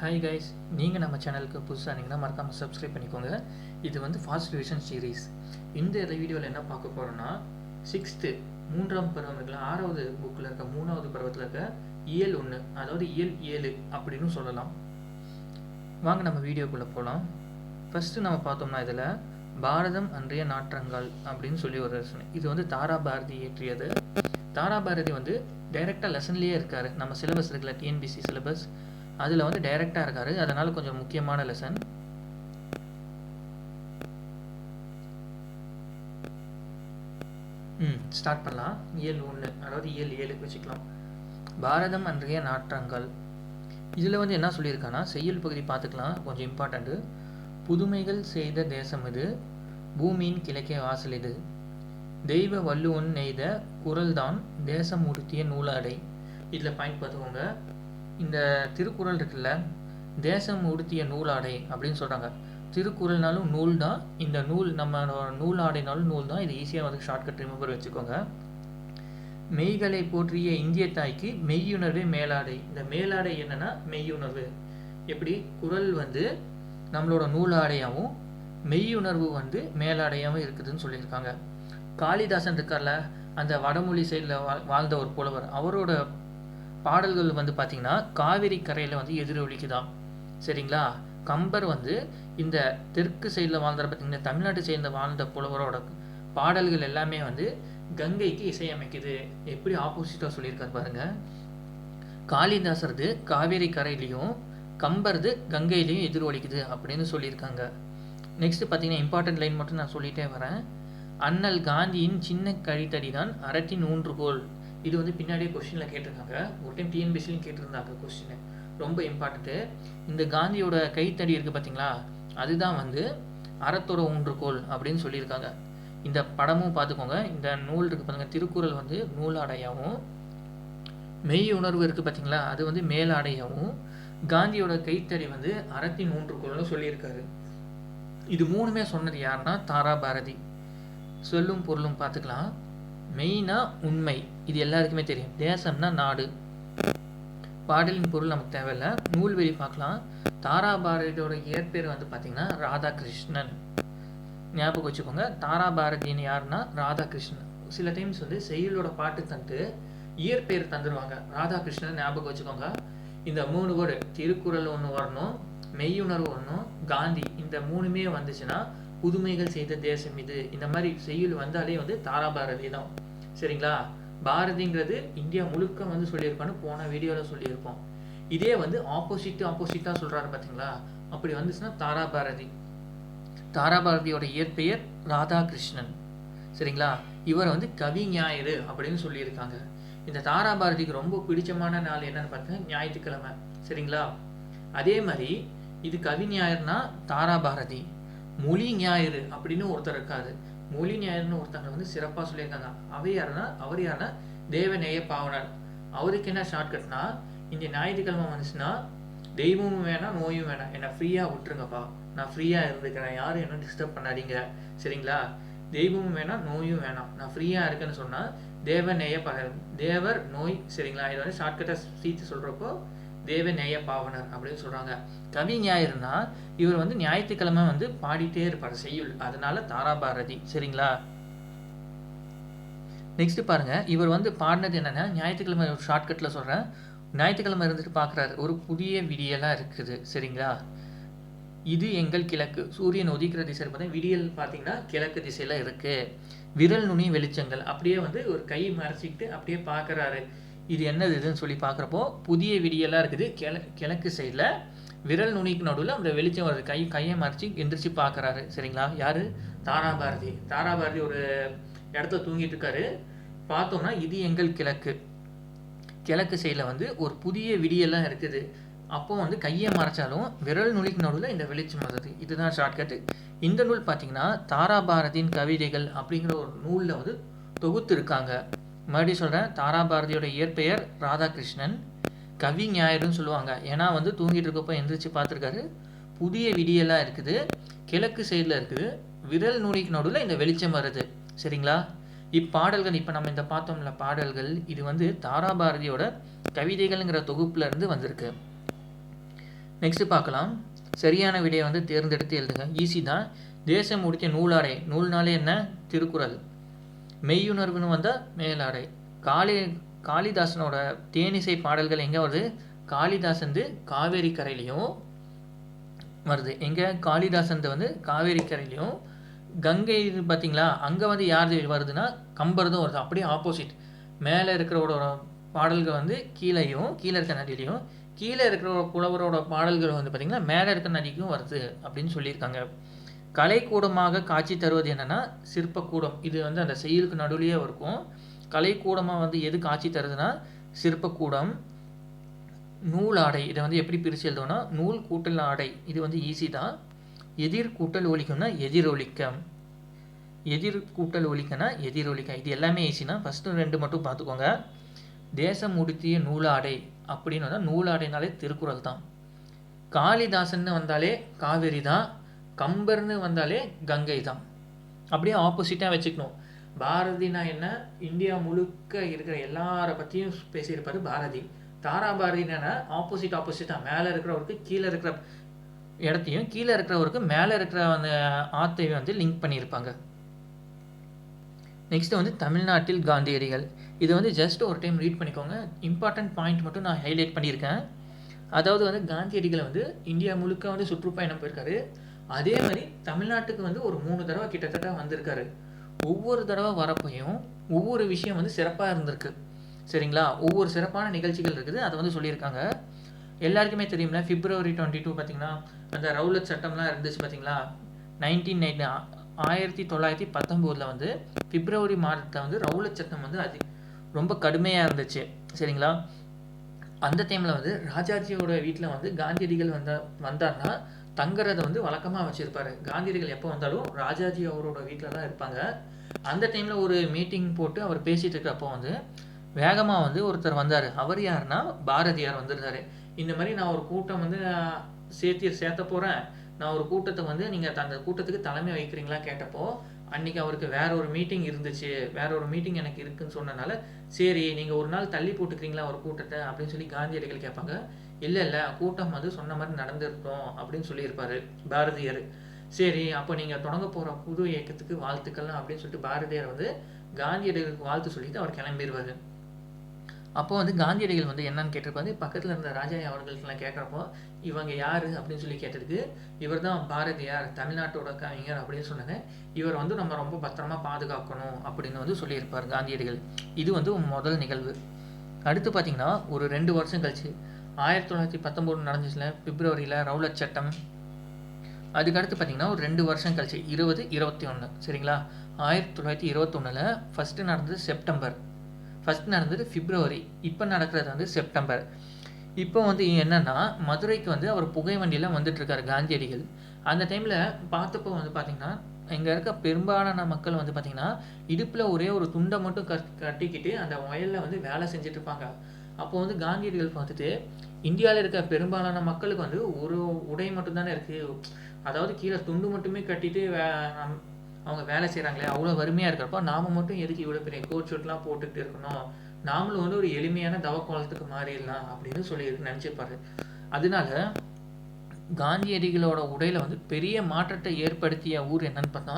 Hi guys, நீங்கள் நம்ம சேனலுக்கு புதுசாக இருந்தீங்கன்னா மறக்காமல் சப்ஸ்கிரைப் பண்ணிக்கோங்க. இது வந்து ஃபாஸ்ட் ரிவிஷன் சீரீஸ். இந்த வீடியோவில் என்ன பார்க்க போகிறோன்னா, மூன்றாம் பருவம் இருக்கல 6வது புக்கில் இருக்க 3வது பருவத்தில் இருக்க இயல் 1, அதாவது இயல் 7 அப்படின்னு சொல்லலாம். வாங்க நம்ம வீடியோக்குள்ளே போகலாம். ஃபஸ்ட்டு நம்ம பார்த்தோம்னா இதில் பாரதம் அன்றைய நாற்றங்கள் அப்படின்னு சொல்லி ஒரு லெசன். இது வந்து தாரா பாரதி இயற்றியது. தாரா பாரதி வந்து டைரெக்டாக லெசன்லேயே இருக்கார். நம்ம சிலபஸ் இருக்குல்ல, டிஎன்பிசி சிலபஸ், அதில் வந்து டைரெக்டாக இருக்கார். அதனால் கொஞ்சம் முக்கியமான லெசன். ஸ்டார்ட் பண்ணலாம். இயல் 1, அதாவது இயல் 7 வச்சுக்கலாம். பாரதம் அன்றைய நாற்றங்கள். இதில் வந்து என்ன சொல்லியிருக்கான்னா, செய்யுள் பகுதி பார்த்துக்கலாம், கொஞ்சம் இம்பார்ட்டண்ட்டு. புதுமைகள் செய்த தேசம் இது, பூமியின் கிழக்கே வாசல் இது, தெய்வ வள்ளுவன் நெய்த குரல்தான் தேசம் உடுத்திய நூலாடை. இதில் பாயிண்ட் பார்த்துக்கோங்க. இந்த திருக்குறள் இருக்குல்ல, தேசம் உடுத்திய நூலாடை அப்படின்னு சொல்கிறாங்க. திருக்குறள்னாலும் நூல் தான், இந்த நூல் நம்ம நூல் ஆடைனாலும் நூல் தான். இது ஈஸியாக வந்து ஷார்ட்கட் ரிமெம்பர் வச்சுக்கோங்க. மெய்களை போற்றிய இந்திய தாய்க்கு மெய்யுணர்வே மேலாடை. இந்த மேலாடை என்னன்னா மெய்யுணர்வு. எப்படி குறள் வந்து நம்மளோட நூல் ஆடையாகவும் மெய்யுணர்வு வந்து மேலாடையாகவும் இருக்குதுன்னு சொல்லியிருக்காங்க. காளிதாசன் இருக்கார்ல, அந்த வடமொழி சைடில் வாழ்ந்த ஒரு புலவர், அவரோட பாடல்கள் வந்து பார்த்திங்கன்னா காவிரி கரையில் வந்து எதிரொலிக்குதான். சரிங்களா? கம்பர் வந்து இந்த தெற்கு சைடில் வாழ்ந்தார் பார்த்திங்கன்னா, தமிழ்நாட்டு சைடில் வாழ்ந்த புலவரோட பாடல்கள் எல்லாமே வந்து கங்கைக்கு இசையமைக்குது. எப்படி ஆப்போசிட்டாக சொல்லியிருக்காரு பாருங்கள். காளிதாசரது காவேரி கரையிலையும் கம்பரது கங்கையிலையும் எதிரொலிக்குது அப்படின்னு சொல்லியிருக்காங்க. நெக்ஸ்ட் பார்த்தீங்கன்னா இம்பார்ட்டன்ட் லைன் மட்டும் நான் சொல்லிகிட்டே வரேன். அண்ணல் காந்தியின் சின்ன கழித்தடி தான் அறத்தின் ஊன்றுகோல். இது வந்து பின்னாடியே கொஸ்டினில் கேட்டிருக்காங்க. ஒரு டைம் டிஎன்பிசிலையும் கேட்டிருந்தாங்க கொஸ்டின், ரொம்ப இம்பார்ட்டண்ட்டு. இந்த காந்தியோட கைத்தடி இருக்குது பார்த்தீங்களா, அதுதான் வந்து அறத்தோட ஊன்றுகோல் அப்படின்னு சொல்லியிருக்காங்க. இந்த படமும் பார்த்துக்கோங்க. இந்த நூல் இருக்குது பாருங்கள், திருக்குறள் வந்து நூலாடையாகவும், மெய் உணர்வு இருக்குது பார்த்தீங்களா, அது வந்து மேலாடையாகவும், காந்தியோட கைத்தடி வந்து அறத்தின் ஊன்றுகோல்னு சொல்லியிருக்காரு. இது மூணுமே சொன்னது யாருன்னா தாரா பாரதி. சொல்லும் பொருளும் பார்த்துக்கலாம். மெய்னா உண்மை, இது எல்லாருக்குமே தெரியும். தேசம்னா நாடு. பாடலின் பொருள் நமக்கு தேவையில்லை. நூல்வெளி பார்க்கலாம். தாரா பாரதியோட இயற்பேர் வந்து பார்த்தீங்கன்னா ராதாகிருஷ்ணன். ஞாபகம் வச்சுக்கோங்க. தாரா பாரதின்னு யாருன்னா ராதாகிருஷ்ணன். சில டைம்ஸ் வந்து செய்யுளோட பாட்டு தந்துட்டு இயற்பேர் தந்துடுவாங்க. ராதாகிருஷ்ணன் ஞாபகம் வச்சுக்கோங்க. இந்த 3 வேர்டு, திருக்குறள் ஒன்று வரணும், மெய்யுணர்வு ஒன்றும், காந்தி, இந்த 3மே வந்துச்சுன்னா புதுமைகள் செய்த தேசம் இது. இந்த மாதிரி செய்யுள் வந்தாலே வந்து தாரா பாரதி தான். சரிங்களா? பாரதிங்கிறது இந்தியா முழுக்க வந்து சொல்லியிருப்பான்னு போன வீடியோவில் சொல்லியிருப்போம். இதே வந்து ஆப்போசிட்டாக சொல்கிறாரு பார்த்தீங்களா, அப்படி வந்துச்சுன்னா தாரா பாரதி. தாரா பாரதியோட இயற்பெயர் ராதாகிருஷ்ணன். சரிங்களா? இவர் வந்து கவி ஞாயிறு அப்படின்னு சொல்லியிருக்காங்க. இந்த தாரா பாரதிக்கு ரொம்ப பிடிச்சமான நாள் என்னன்னு பார்த்தீங்கன்னா ஞாயிற்றுக்கிழமை. சரிங்களா? அதே மாதிரி இது கவி ஞாயிறுனா தாரா பாரதி. மொழி ஞாயிறு அப்படின்னு ஒருத்தர் இருக்காரு. மொழி ஞாயிறுன்னு ஒருத்தங்க வந்து சிறப்பாக சொல்லியிருக்காங்க. அவர் யாருன்னா தேவநேய பாவனர். அவருக்கு என்ன ஷார்ட்கட்னா, இந்த ஞாயிற்றுக்கிழமை வந்துச்சுன்னா தெய்வமும் வேணாம் நோயும் வேணாம், என்னை ஃப்ரீயாக விட்டுருங்கப்பா, நான் ஃப்ரீயாக இருந்துக்கிறேன், யாரும் என்ன டிஸ்டர்ப் பண்ணாதீங்க. சரிங்களா? தெய்வமும் வேணாம் நோயும் வேணாம், நான் ஃப்ரீயாக இருக்கேன்னு சொன்னால் தேவநேய பாவனர், தேவர் நோய். சரிங்களா? இது வந்து ஷார்ட்கட்டாக சீத்து சொல்கிறப்போ தேவநேய பாவனர் அப்படின்னு சொல்கிறாங்க. கவி ஞாயிறுனா இவர் வந்து ஞாயிற்றுக்கிழமை வந்து பாடிட்டே இருப்பார் செய்யுள், அதனால தாரா பாரதி. சரிங்களா? நெக்ஸ்ட் பாருங்க, இவர் வந்து பாடினது என்னன்னா ஞாயிற்றுக்கிழமை. ஒரு ஷார்ட்கட்டில் சொல்கிறேன். ஞாயிற்றுக்கிழமை இருந்துட்டு பார்க்குறாரு, ஒரு புதிய விடியலாக இருக்குது. சரிங்களா? இது எங்கள் கிழக்கு, சூரியன் உதிக்கிற திசை பார்த்தா விடியல் பார்த்தீங்கன்னா கிழக்கு திசையில் இருக்குது. விரல் நுனி வெளிச்சங்கள், அப்படியே வந்து ஒரு கை மறைச்சிக்கிட்டு அப்படியே பார்க்குறாரு. இது என்னது இதுன்னு சொல்லி பார்க்குறப்போ புதிய விடியலாக இருக்குது. கிழக்கு சைடில் விரல் நுனிக்கு நடுவில் அந்த வெளிச்சம் வருது. கையை மறைச்சி எந்திரிச்சு பார்க்குறாரு. சரிங்களா? யார்? தாரா பாரதி. தாரா பாரதி ஒரு இடத்த தூங்கிட்டு இருக்காரு. பார்த்தோம்னா இது எங்கள் கிழக்கு, கிழக்கு சைடில் வந்து ஒரு புதிய விடியெல்லாம் இருக்குது. அப்போ வந்து கையை மறைச்சாலும் விரல் நுனிக்கு நடுவில் இந்த வெளிச்சம் வருது. இதுதான் ஷார்ட்கட்டு. இந்த நூல் பார்த்தீங்கன்னா தாரா பாரதியின் கவிதைகள் அப்படிங்கிற ஒரு நூலில் வந்து தொகுத்து இருக்காங்க. மறுபடியும் சொல்கிறேன், தாரா பாரதியோட இயற்பெயர் ராதாகிருஷ்ணன். கவி ஞாயிறுன்னு சொல்லுவாங்க. ஏன்னா வந்து தூங்கிட்டு இருக்கப்போ எந்திரிச்சு பார்த்துருக்காரு. புதிய விடியெல்லாம் இருக்குது, கிழக்கு சைடில் இருக்குது, விரல் நுனிக்கு நடுவில் இந்த வெளிச்சம் வருது. சரிங்களா? இப்பாடல்கள் இப்போ நம்ம இந்த பார்த்தோம்ல பாடல்கள், இது வந்து தாரா பாரதியோட கவிதைகள்ங்கிற தொகுப்புல இருந்து வந்திருக்கு. நெக்ஸ்ட்டு பார்க்கலாம். சரியான விடையை வந்து தேர்ந்தெடுத்து எழுதுங்க. ஈஸி தான். தேசம் உடுத்திய நூலாடை. நூல்னாலே என்ன? திருக்குறள். மெய்யுணர்வுன்னு வந்தால் மேலாடை. காளிதாசனோட தேனிசை பாடல்கள் எங்கே வருது? காளிதாசன் காவேரி கரையிலையும் வருது. எங்கே? காளிதாசன் வந்து காவேரி கரையிலையும். கங்கை இது பார்த்தீங்களா, அங்கே வந்து யார் வருதுன்னா கம்பர் தான் வருது. அப்படியே ஆப்போசிட். மேலே இருக்கிறவரோட பாடல்கள் வந்து கீழேயும், கீழே இருக்கிற நதியிலையும், கீழே இருக்கிற புலவரோட பாடல்கள் வந்து பார்த்திங்கன்னா மேலே இருக்கிற நதிக்கும் வருது அப்படின்னு சொல்லியிருக்காங்க. கலைக்கூடமாக காட்சி தருவது என்னென்னா சிற்பக்கூடம். இது வந்து அந்த செய்யுளுக்கு நடுவுலையே இருக்கும். கலைக்கூடமாக வந்து எது காட்சி தருதுன்னா சிற்பக்கூடம். நூல் ஆடை. இதை வந்து எப்படி பிரித்து எழுதுவோம்னா நூல் கூட்டல் ஆடை. இது வந்து ஈஸி தான். எதிர் கூட்டல் ஒலிக்கும்னா எதிரொலிக்க. எதிர் கூட்டல் ஒலிக்கனா எதிரொலிக்க. இது எல்லாமே ஈஸினா ஃபஸ்ட்டு 2 மட்டும் பார்த்துக்கோங்க. தேசம் உடுத்திய நூலாடை அப்படின்னு வந்தால் நூலாடைனாலே திருக்குறள் தான். காளிதாசன் வந்தாலே காவேரி தான். கம்பர்னு வந்தாலே கங்கை தான். அப்படியே ஆப்போசிட்டாக வச்சுக்கணும். பாரதினா என்ன? இந்தியா முழுக்க இருக்கிற எல்லாரை பற்றியும் பேசியிருப்பார் பாரதி. தாராபாரதினா ஆப்போசிட்டாக மேலே இருக்கிறவருக்கு கீழே இருக்கிற இடத்தையும், கீழே இருக்கிறவருக்கு மேலே இருக்கிற அந்த ஆத்தையும் வந்து லிங்க் பண்ணியிருப்பாங்க. நெக்ஸ்ட்டு வந்து தமிழ்நாட்டில் காந்தியடிகள். இது வந்து ஜஸ்ட் ஒரு டைம் ரீட் பண்ணிக்கோங்க. இம்பார்ட்டன்ட் பாயிண்ட் மட்டும் நான் ஹைலைட் பண்ணியிருக்கேன். அதாவது வந்து காந்தியடிகளை வந்து இந்தியா முழுக்க வந்து சுற்றுப்பயணம் போயிருக்காரு. அதே மாதிரி தமிழ்நாட்டுக்கு வந்து ஒரு 3 தடவை கிட்டத்தட்ட வந்திருக்காரு. ஒவ்வொரு தடவை வரப்பையும் ஒவ்வொரு விஷயம் வந்து சிறப்பாக இருந்திருக்கு. சரிங்களா? ஒவ்வொரு சிறப்பான நிகழ்ச்சிகள் இருக்குது. அதை வந்து சொல்லியிருக்காங்க. எல்லாருக்குமே தெரியும்ல, February 22 பார்த்தீங்கன்னா அந்த ரவுலட் சட்டம்லாம் இருந்துச்சு பார்த்தீங்களா? 1919 வந்து பிப்ரவரி மாதத்தில் வந்து ரவுலட் சட்டம் வந்து ரொம்ப கடுமையாக இருந்துச்சு. சரிங்களா? அந்த டைமில் வந்து ராஜாஜியோட வீட்டில் வந்து காந்தியடிகள் வந்தார்னா தங்குறதை வந்து வழக்கமாக வச்சுருப்பாரு. காந்தியடிகள் எப்போ வந்தாலும் ராஜாஜி அவரோட வீட்டில் தான் இருப்பாங்க. அந்த டைமில் ஒரு மீட்டிங் போட்டு அவர் பேசிகிட்டு இருக்கிறப்போ வந்து வேகமாக வந்து ஒருத்தர் வந்தார். அவர் யாருன்னா பாரதியார் வந்திருந்தார். இந்த மாதிரி நான் ஒரு கூட்டம் வந்து சேர்த்த போகிறேன், நான் ஒரு கூட்டத்தை வந்து நீங்கள் அந்த கூட்டத்துக்கு தலைமை வைக்கிறீங்களா கேட்டப்போ அன்றைக்கி அவருக்கு வேற ஒரு மீட்டிங் இருந்துச்சு, வேற ஒரு மீட்டிங் எனக்கு இருக்குன்னு சொன்னனால சரி நீங்கள் ஒரு நாள் தள்ளி போட்டுக்கிறீங்களா ஒரு கூட்டத்தை அப்படின்னு சொல்லி காந்தியடிகள் கேட்பாங்க. இல்லை கூட்டம் வந்து சொன்ன மாதிரி நடந்துருக்கோம் அப்படின்னு சொல்லியிருப்பார் பாரதியார். சரி அப்போ நீங்கள் தொடங்க போகிற புது இயக்கத்துக்கு வாழ்த்துக்கள்லாம் அப்படின்னு சொல்லிட்டு பாரதியார் வந்து காந்தியடிகளுக்கு வாழ்த்து சொல்லிட்டு அவர் கிளம்பிடுவார். அப்போ வந்து காந்தியடிகள் வந்து என்னன்னு கேட்டிருப்பாரு. பக்கத்தில் இருந்த ராஜா அவர்களுக்கெல்லாம் கேட்குறப்போ இவங்க யார் அப்படின்னு சொல்லி கேட்டதுக்கு இவர் தான் பாரதியார், தமிழ்நாட்டோட கவிஞர் அப்படின்னு சொன்னாங்க. இவர் வந்து நம்ம ரொம்ப பத்திரமா பாதுகாக்கணும் அப்படின்னு வந்து சொல்லியிருப்பார் காந்தியடிகள். இது வந்து முதல் நிகழ்வு. அடுத்து பார்த்தீங்கன்னா ஒரு 2 வருஷம் கழிச்சு 1919 நடந்துச்சுல பிப்ரவரியில் ரவுலட் சட்டம். அதுக்கடுத்து பார்த்தீங்கன்னா ஒரு 2 வருஷம் கழிச்சு 2021. சரிங்களா? 1921 ஃபஸ்ட்டு நடந்தது செப்டம்பர், ஃபஸ்ட் நடந்தது பிப்ரவரி, இப்போ நடக்கிறது வந்து செப்டம்பர். இப்போ வந்து என்னென்னா மதுரைக்கு வந்து அவர் புகை வண்டியில் வந்துட்டுருக்காரு காந்தியடிகள். அந்த டைமில் பார்த்தப்போ வந்து பார்த்திங்கன்னா இங்கே இருக்க பெரும்பாலான மக்கள் வந்து பார்த்திங்கன்னா இடுப்பில் ஒரே ஒரு துண்டை மட்டும் கட்டிக்கிட்டு அந்த வயலில் வந்து வேலை செஞ்சுட்டு இருப்பாங்க. அப்போ வந்து காந்தியடிகள் பார்த்துட்டு இந்தியாவில் இருக்க பெரும்பாலான மக்களுக்கு வந்து ஒரு உடை மட்டும்தானே இருக்குது, அதாவது கீழே துண்டு மட்டுமே கட்டிட்டு அவங்க வேலை செய்கிறாங்களே, அவ்வளோ வறுமையாக இருக்கிறப்போ நாம் மட்டும் எதுக்கு இவ்வளோ பெரிய கோட் ஷூட்லாம் போட்டுக்கிட்டு இருக்கணும், நாமளும் வந்து ஒரு எளிமையான தவக்கோலத்துக்கு மாறிடலாம் அப்படின்னு சொல்லி நினச்சிருப்பாரு. அதனால காந்தியடிகளோட உடையில் வந்து பெரிய மாற்றத்தை ஏற்படுத்திய ஊர் என்னன்னு பார்த்தா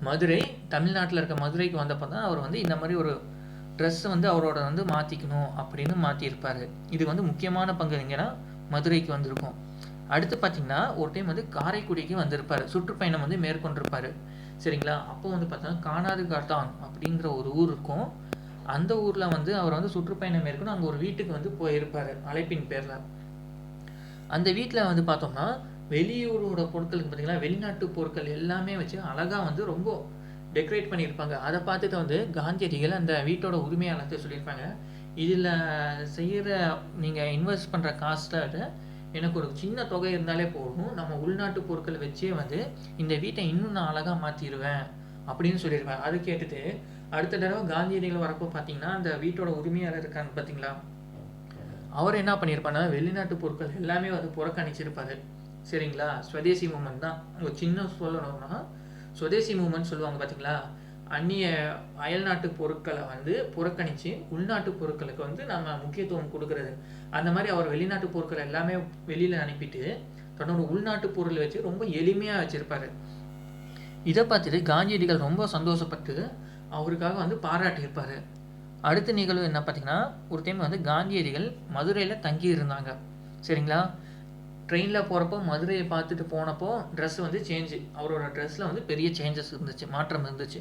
மதுரை. தமிழ்நாட்டில் இருக்க மதுரைக்கு வந்தப்போ தான் அவர் வந்து இந்த மாதிரி ஒரு ட்ரெஸ் வந்து அவரோட வந்து மாற்றிக்கணும் அப்படின்னு மாற்றிருப்பார். இது வந்து முக்கியமான பங்கு எங்கன்னா மதுரைக்கு வந்திருக்கும். அடுத்து பார்த்திங்கன்னா ஒரு டைம் வந்து காரைக்குடிக்கு வந்திருப்பார், சுற்றுப்பயணம் வந்து மேற்கொண்டிருப்பார். சரிங்களா? அப்போ வந்து பார்த்தோன்னா கானாது காத்தான் அப்படிங்கிற ஒரு ஊர் இருக்கும். அந்த ஊரில் வந்து அவர் வந்து சுற்றுப்பயணம் மேற்கொண்டு அங்கே ஒரு வீட்டுக்கு வந்து போயிருப்பார் அழைப்பின் பேரில். அந்த வீட்டில் வந்து பார்த்தோம்னா வெளியூரோட பொருட்களுக்கு பார்த்தீங்கன்னா வெளிநாட்டு பொருட்கள் எல்லாமே வச்சு அழகாக வந்து ரொம்ப டெக்கரேட் பண்ணியிருப்பாங்க. அதை பார்த்துட்டு வந்து காந்தியடிகள் அந்த வீட்டோட உரிமையாளர்கிட்ட சொல்லியிருப்பாங்க, இதில் செய்கிற நீங்கள் இன்வெஸ்ட் பண்ணுற காஸ்ட்டை எனக்கு ஒரு சின்ன தொகை இருந்தாலே போதும், நம்ம உள்நாட்டு பொருட்களை வச்சே வந்து இந்த வீட்டை இன்னும் நான் அழகாக மாற்றிடுவேன் அப்படின்னு சொல்லியிருப்பேன். அது கேட்டுட்டு அடுத்த தடவை காந்தியடிகள் வரப்போ பார்த்தீங்கன்னா அந்த வீட்டோட உரிமையாளர் இருக்கான்னு பார்த்தீங்களா, அவர் என்ன பண்ணியிருப்பாருன்னா வெளிநாட்டு பொருட்கள் எல்லாமே வந்து புறக்கணிச்சிருப்பாரு. சரிங்களா? ஸ்வதேசி மூமெண்ட் தான். ஒரு சின்ன சொல்லணும்னா ஸ்வதேசி மூமெண்ட் சொல்லுவாங்க பார்த்தீங்களா, அந்நிய அயல்நாட்டு பொருட்களை வந்து புறக்கணித்து உள்நாட்டு பொருட்களுக்கு வந்து நம்ம முக்கியத்துவம் கொடுக்கறது. அந்த மாதிரி அவர் வெளிநாட்டு பொருட்களை எல்லாமே வெளியில் அனுப்பிட்டு தன்னோட உள்நாட்டு பொருளை வச்சு ரொம்ப எளிமையாக வச்சுருப்பார். இதை பார்த்துட்டு காந்தியடிகள் ரொம்ப சந்தோஷப்பட்டு அவருக்காக வந்து பாராட்டியிருப்பார். அடுத்த நிகழ்வு என்ன பார்த்தீங்கன்னா, ஒரு டைம் வந்து காந்தியடிகள் மதுரையில் தங்கி இருந்தாங்க. சரிங்களா, ட்ரெயினில் போகிறப்போ மதுரையை பார்த்துட்டு போனப்போ ட்ரெஸ் வந்து சேஞ்சு, அவரோட ட்ரெஸ்ஸில் வந்து பெரிய சேஞ்சஸ் இருந்துச்சு, மாற்றம் இருந்துச்சு.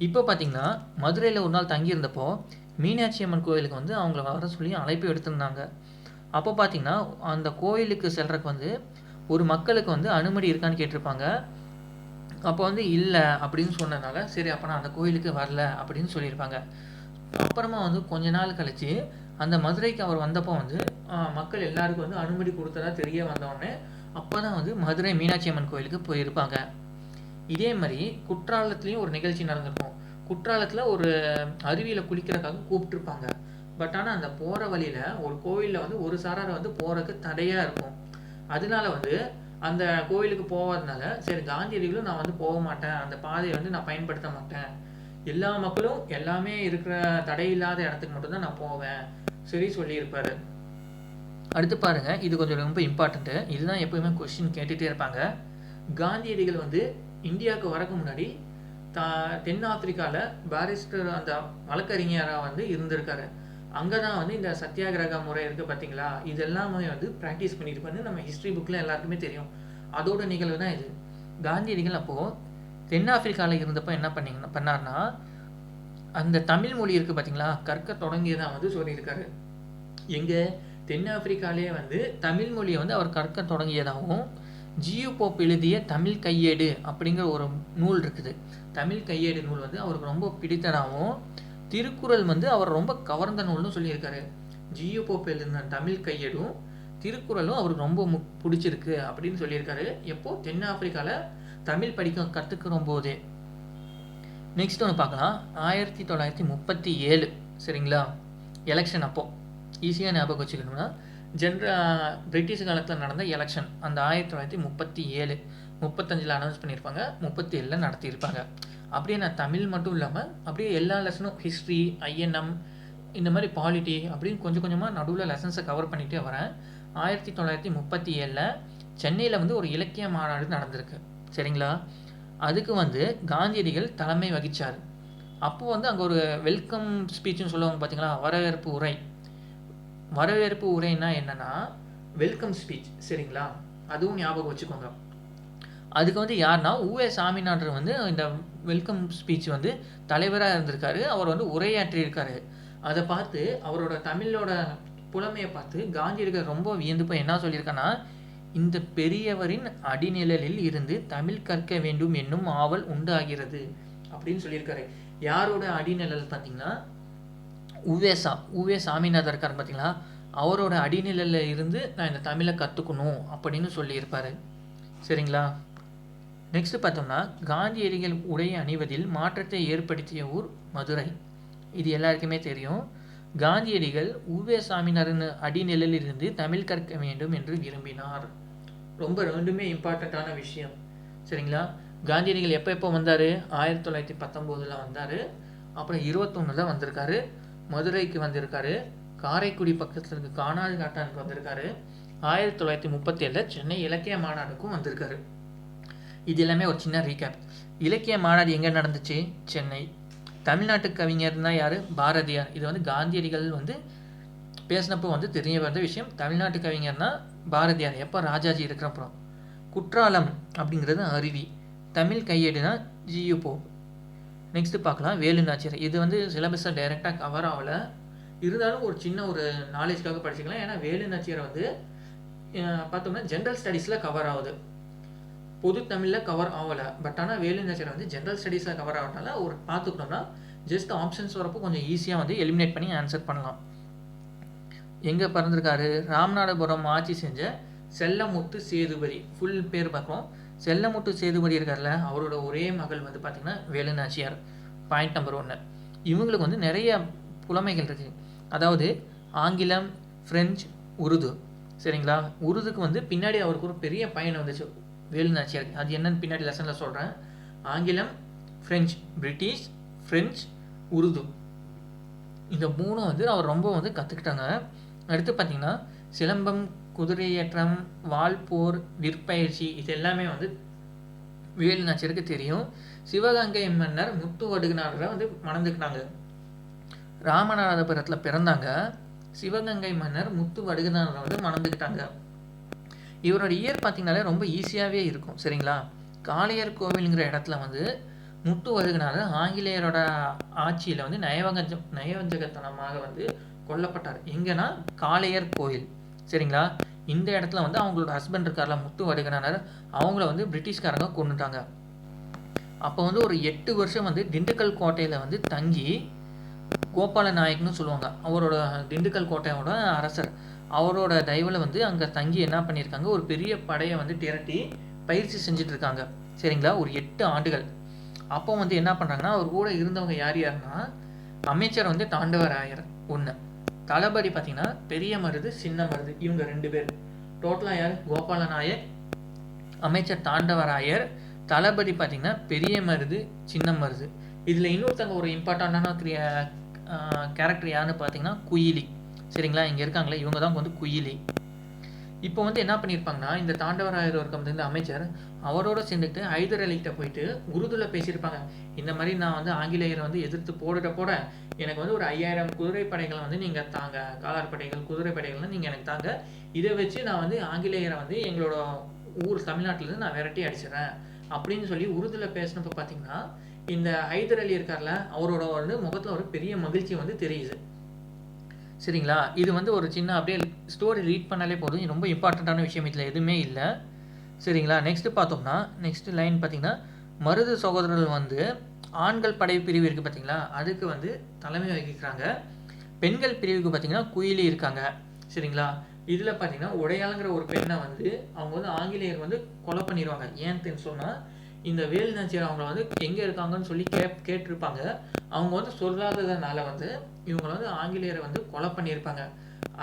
இப்போ பார்த்தீங்கன்னா மதுரையில் ஒரு நாள் தங்கியிருந்தப்போ மீனாட்சி அம்மன் கோயிலுக்கு வந்து அவங்கள வர சொல்லி அழைப்பு எடுத்திருந்தாங்க. அப்போ பார்த்தீங்கன்னா அந்த கோயிலுக்கு செல்றதுக்கு வந்து ஒரு மக்களுக்கு வந்து அனுமதி இருக்கான்னு கேட்டிருப்பாங்க. அப்போ வந்து இல்லை அப்படின்னு சொன்னதுனால சரி அப்போ நான் அந்த கோயிலுக்கு வரல அப்படின்னு சொல்லியிருப்பாங்க. அப்புறமா வந்து கொஞ்ச நாள் கழிச்சு அந்த மதுரைக்கு அவர் வந்தப்போ வந்து மக்கள் எல்லாருக்கும் வந்து அனுமதி கொடுத்ததா தெரிய வந்தோடனே அப்போ தான் வந்து மதுரை மீனாட்சி அம்மன் கோயிலுக்கு போயிருப்பாங்க. இதே மாதிரி குற்றாலத்துலேயும் ஒரு நிகழ்ச்சி நடந்திருக்கும். குற்றாலத்தில் ஒரு அருவியில் குளிக்கிறதுக்காக கூப்பிட்டுருப்பாங்க. பட் ஆனால் அந்த போகிற வழியில் ஒரு கோவிலில் வந்து ஒரு சாராரை வந்து போகிறதுக்கு தடையாக இருக்கும். அதனால வந்து அந்த கோவிலுக்கு போவதுனால சரி காந்தியடிகளும் நான் வந்து போக மாட்டேன், அந்த பாதையை வந்து நான் பயன்படுத்த மாட்டேன், எல்லா மக்களும் எல்லாமே இருக்கிற தடை இல்லாத இடத்துக்கு மட்டும்தான் நான் போவேன் சரி சொல்லியிருப்பாரு. அடுத்து பாருங்க, இது கொஞ்சம் ரொம்ப இம்பார்ட்டண்ட்டு. இதுதான் எப்பவுமே கொஸ்டின் கேட்டுகிட்டே இருப்பாங்க. காந்தியடிகள் வந்து இந்தியாவுக்கு வரக்கு முன்னாடி தென்னாப்பிரிக்காவில் பாரிஸ்டர் அந்த வழக்கறிஞராக வந்து இருந்திருக்காரு. அங்கே தான் வந்து இந்த சத்தியாகிரக முறை இருக்குது பார்த்தீங்களா, இதெல்லாமே வந்து ப்ராக்டிஸ் பண்ணியிருப்பாரு. நம்ம ஹிஸ்ட்ரி புக்கில் எல்லாருக்குமே தெரியும். அதோட நிகழ்வு தான் இது. காந்தியடிகள் அப்போது தென்னாப்பிரிக்காவில் இருந்தப்போ என்ன பண்ணார்னா அந்த தமிழ் மொழி இருக்குது பார்த்தீங்களா, கற்க தொடங்கியதான் வந்து சொல்லியிருக்காரு. எங்கே தென்னாப்பிரிக்காலே வந்து தமிழ் மொழியை வந்து அவர் கற்க தொடங்கியதாகவும் ஜியு போப் எழுதிய தமிழ் கையேடு அப்படிங்கிற ஒரு நூல் இருக்குது. தமிழ் கையேடு நூல் வந்து அவருக்கு ரொம்ப பிடித்ததாகவும் திருக்குறள் வந்து அவர் ரொம்ப கவர்ந்த நூல்னு சொல்லியிருக்காரு. ஜியு போப் எழுதின தமிழ் கையேடும் திருக்குறளும் அவருக்கு ரொம்ப பிடிச்சிருக்கு அப்படின்னு சொல்லியிருக்காரு. எப்போ தென்னாப்பிரிக்காவில் தமிழ் படிக்க கற்றுக்கிற போதே. நெக்ஸ்ட் ஒன்று பார்க்கலாம். 1937 சரிங்களா, எலெக்ஷன். அப்போது ஈஸியாக ஞாபகம் வச்சுக்கணும்னா பிரிட்டிஷ் காலத்தில் நடந்த எலெக்ஷன் அந்த 1937 35 அனௌன்ஸ் பண்ணியிருப்பாங்க, 37 நடத்தியிருப்பாங்க. அப்படியே நான் தமிழ் மட்டும் இல்லாமல் அப்படியே எல்லா லெசனும் ஹிஸ்ட்ரி, ஐஎன்எம், இந்த மாதிரி பாலிட்டி அப்படின்னு கொஞ்சம் கொஞ்சமாக நடுவில் லெசன்ஸை கவர் பண்ணிகிட்டே வரேன். 1937 சென்னையில் வந்து ஒரு இலக்கிய மாநாடு நடந்திருக்கு சரிங்களா. அதுக்கு வந்து காந்தியடிகள் தலைமை வகித்தார். அப்போது வந்து அங்கே ஒரு வெல்கம் ஸ்பீச்சுன்னு சொல்லுவாங்க பார்த்தீங்களா, வரவேற்பு உரை. வரவேற்பு உரைன்னா என்னென்னா வெல்கம் ஸ்பீச் சரிங்களா, அதுவும் ஞாபகம் வச்சுக்கோங்க. அதுக்கு வந்து யாருன்னா உவே சாமிநாதன் வந்து இந்த வெல்கம் ஸ்பீச் வந்து தலைவராக இருந்திருக்காரு. அவர் வந்து உரையாற்றியிருக்காரு. அதை பார்த்து அவரோட தமிழோட புலமையை பார்த்து காந்தியடிகள் ரொம்ப வியந்து போய் என்ன சொல்லியிருக்கான்னா, இந்த பெரியவரின் அடிநிழலில் இருந்து தமிழ் கற்க வேண்டும் என்னும் ஆவல் உண்டாகிறது அப்படின்னு சொல்லியிருக்காரு. யாரோட அடிநிழல் பார்த்தீங்கன்னா உவே சாமிநாதன் இருக்கார் பார்த்தீங்களா, அவரோட அடிநிலையில் இருந்து நான் இந்த தமிழை கற்றுக்கணும் அப்படின்னு சொல்லியிருப்பார் சரிங்களா. நெக்ஸ்ட் பார்த்தோம்னா காந்தியடிகள் உடை அணிவதில் மாற்றத்தை ஏற்படுத்திய ஊர் மதுரை. இது எல்லாருக்குமே தெரியும். காந்தியடிகள் உவே சாமிநாதன் அடிநிலையில் இருந்து தமிழ் கற்க வேண்டும் என்று விரும்பினார். ரொம்ப ரெண்டுமே இம்பார்ட்டண்ட்டான விஷயம் சரிங்களா. காந்தியடிகள் எப்போ வந்தார், 1919 வந்தார். அப்புறம் 21 வந்திருக்காரு, மதுரைக்கு வந்திருக்காரு, காரைக்குடி பக்கத்தில் இருக்க காணாது காட்டானுக்கு வந்திருக்காரு, 1937 சென்னை இலக்கிய மாநாடுக்கும் வந்திருக்காரு. இது எல்லாமே ஒரு சின்ன ரீகேப். இலக்கிய மாநாடு எங்கே நடந்துச்சு, சென்னை. தமிழ்நாட்டு கவிஞர் தான் யார், பாரதியார். இது வந்து காந்தியடிகள் வந்து பேசினப்போ வந்து தெரிய வந்த விஷயம். தமிழ்நாட்டு கவிஞர்னா பாரதியார், எப்போ ராஜாஜி இருக்கிறப்பறம். குற்றாலம் அப்படிங்கிறது அருவி. தமிழ் கையேடுனா ஜியு போப். நெக்ஸ்ட்டு பார்க்கலாம் வேலு நாச்சியார். இது வந்து சிலபஸை டைரெக்டாக கவர் ஆகலை, இருந்தாலும் ஒரு சின்ன ஒரு நாலேஜ்க்காக படிச்சுக்கலாம். ஏன்னா வேலு நாச்சியார் வந்து பார்த்தோம்னா ஜென்ரல் ஸ்டடீஸில் கவர் ஆகுது, பொது தமிழில் கவர் ஆகலை. பட் ஆனால் வேலு நாச்சியார் வந்து ஜென்ரல் ஸ்டடீஸில் கவர் ஆகிறதுனால ஒரு பார்த்துக்கிட்டோம்னா ஜஸ்ட் ஆப்ஷன்ஸ் வரப்போ கொஞ்சம் ஈஸியாக வந்து எலிமினேட் பண்ணி ஆன்சர் பண்ணலாம். எங்கே பிறந்திருக்காரு, ராமநாதபுரம் ஆட்சி செஞ்ச செல்லமுத்து சேதுபதி. ஃபுல் பேர் பார்க்குறோம். செல்லமுத்து சேதுபதி இருக்கார்ல, அவரோட ஒரே மகள் வந்து பார்த்திங்கன்னா வேலு நாச்சியார். Point number 1. இவங்களுக்கு வந்து நிறைய புலமைகள் இருக்குது. அதாவது ஆங்கிலம், ஃப்ரெஞ்சு, உருது சரிங்களா. உருதுக்கு வந்து பின்னாடி அவருக்கு ஒரு பெரிய பயணம் வந்துச்சு வேலு நாச்சியாருக்கு. அது என்னன்னு பின்னாடி லெசனில் சொல்கிறேன். ஆங்கிலம், ஃப்ரெஞ்ச், பிரிட்டிஷ், ஃப்ரெஞ்ச், உருது. இந்த 3 வந்து அவர் ரொம்ப வந்து கற்றுக்கிட்டாங்க. அடுத்து பார்த்தீங்கன்னா சிலம்பம், குதிரையேற்றம், வாள்போர், விற்பயிற்சி இது எல்லாமே வந்து வேலு நாச்சியாருக்கு தெரியும். சிவகங்கை மன்னர் முத்துவடுகனாரை வந்து மணந்துக்கிட்டாங்க. ராமநாதபுரத்தில் பிறந்தாங்க. சிவகங்கை மன்னர் முத்துவடுகனாரை வந்து மணந்துக்கிட்டாங்க. இவரோட இயர் பார்த்தீங்கன்னாலே ரொம்ப ஈஸியாகவே இருக்கும். சரிங்களா? காளையர் கோவிலுங்கிற இடத்துல வந்து முத்துவடுகனார் ஆங்கிலேயரோட ஆட்சியில் வந்து நயவஞ்சகத்தனமாக வந்து கொல்லப்பட்டார். எங்கன்னா காளையர் கோயில். சரிங்களா? இந்த இடத்துல வந்து அவங்களோட ஹஸ்பண்ட் இருக்கார்ல முத்துவடுகனார், அவங்கள வந்து பிரிட்டிஷ்காரங்க கொண்டுட்டாங்க. அப்போ வந்து ஒரு 8 வருஷம் வந்து திண்டுக்கல் கோட்டையில் வந்து தங்கி, கோபால நாயக்னு சொல்லுவாங்க, அவரோட திண்டுக்கல் கோட்டையோட அரசர், அவரோட தயவில் வந்து அங்கே தங்கி என்ன பண்ணியிருக்காங்க, ஒரு பெரிய படையை வந்து திரட்டி பயிற்சி செஞ்சுட்டு இருக்காங்க. சரிங்களா? ஒரு 8 ஆண்டுகள். அப்போ வந்து என்ன பண்ணுறாங்கன்னா, அவர் கூட இருந்தவங்க யார் யாருன்னா, அமைச்சர் வந்து தாண்டவராயர் ஒன்று, தளபதி பார்த்தீங்கன்னா பெரிய மருது, சின்ன மருது, இவங்க 2 பேர். டோட்டலாக யார்? கோபால நாயக், அமைச்சர் தாண்டவராயர், தளபதி பார்த்தீங்கன்னா பெரிய மருது, சின்ன மருது. இதில் இன்னொருத்தங்க ஒரு இம்பார்ட்டண்டான கேரக்டர் யாருன்னு பார்த்தீங்கன்னா குயிலி. சரிங்களா? இங்கே இருக்காங்களே இவங்க தான் வந்து குயிலி. இப்போ வந்து என்ன பண்ணியிருப்பாங்கன்னா, இந்த தாண்டவராயர் இருக்க வந்து இந்த அமைச்சர் அவரோட சேர்ந்துட்டு ஹைதர் அலிகிட்ட போயிட்டு உருதுல பேசியிருப்பாங்க. இந்த மாதிரி நான் வந்து ஆங்கிலேயரை வந்து எதிர்த்து போட எனக்கு வந்து ஒரு 5000 குதிரைப்படைகளை வந்து நீங்கள் தாங்க, காலாட்படைகள், குதிரைப்படைகள்லாம் நீங்கள் எனக்கு தாங்க. இதை வச்சு நான் வந்து ஆங்கிலேயரை வந்து எங்களோட ஊர் தமிழ்நாட்டிலேருந்து நான் விரட்டி அடிச்சிடறேன் அப்படின்னு சொல்லி உருதுல பேசினப்போ பார்த்தீங்கன்னா, இந்த ஹைதர் அலி இருக்கார்ல அவரோட வந்து முகத்தில் ஒரு பெரிய மகிழ்ச்சி வந்து தெரியுது. சரிங்களா? இது வந்து ஒரு சின்ன அப்படியே ஸ்டோரி ரீட் பண்ணாலே போதும். ரொம்ப இம்பார்ட்டண்ட்டான விஷயம் இதில் எதுவுமே இல்லை. சரிங்களா? நெக்ஸ்ட்டு பார்த்தோம்னா, நெக்ஸ்ட்டு லைன் பார்த்தீங்கன்னா, மருது சகோதரர்கள் வந்து ஆண்கள் படை பிரிவு இருக்குது பார்த்தீங்களா, அதுக்கு வந்து தலைமை வகிக்கிறாங்க. பெண்கள் பிரிவுக்கு பார்த்தீங்கன்னா குயிலி இருக்காங்க. சரிங்களா? இதில் பார்த்தீங்கன்னா உடையாளுங்கிற ஒரு பெண்ணை வந்து அவங்க வந்து ஆங்கிலேயர் வந்து கொலை பண்ணிடுவாங்க. ஏன்னு சொன்னால், இந்த வேலு நாச்சியார் அவங்கள வந்து எங்கே இருக்காங்கன்னு சொல்லி கேட்டிருப்பாங்க. அவங்க வந்து சொல்லாததுனால வந்து இவங்களை வந்து ஆங்கிலேயரை வந்து கொலை பண்ணியிருப்பாங்க.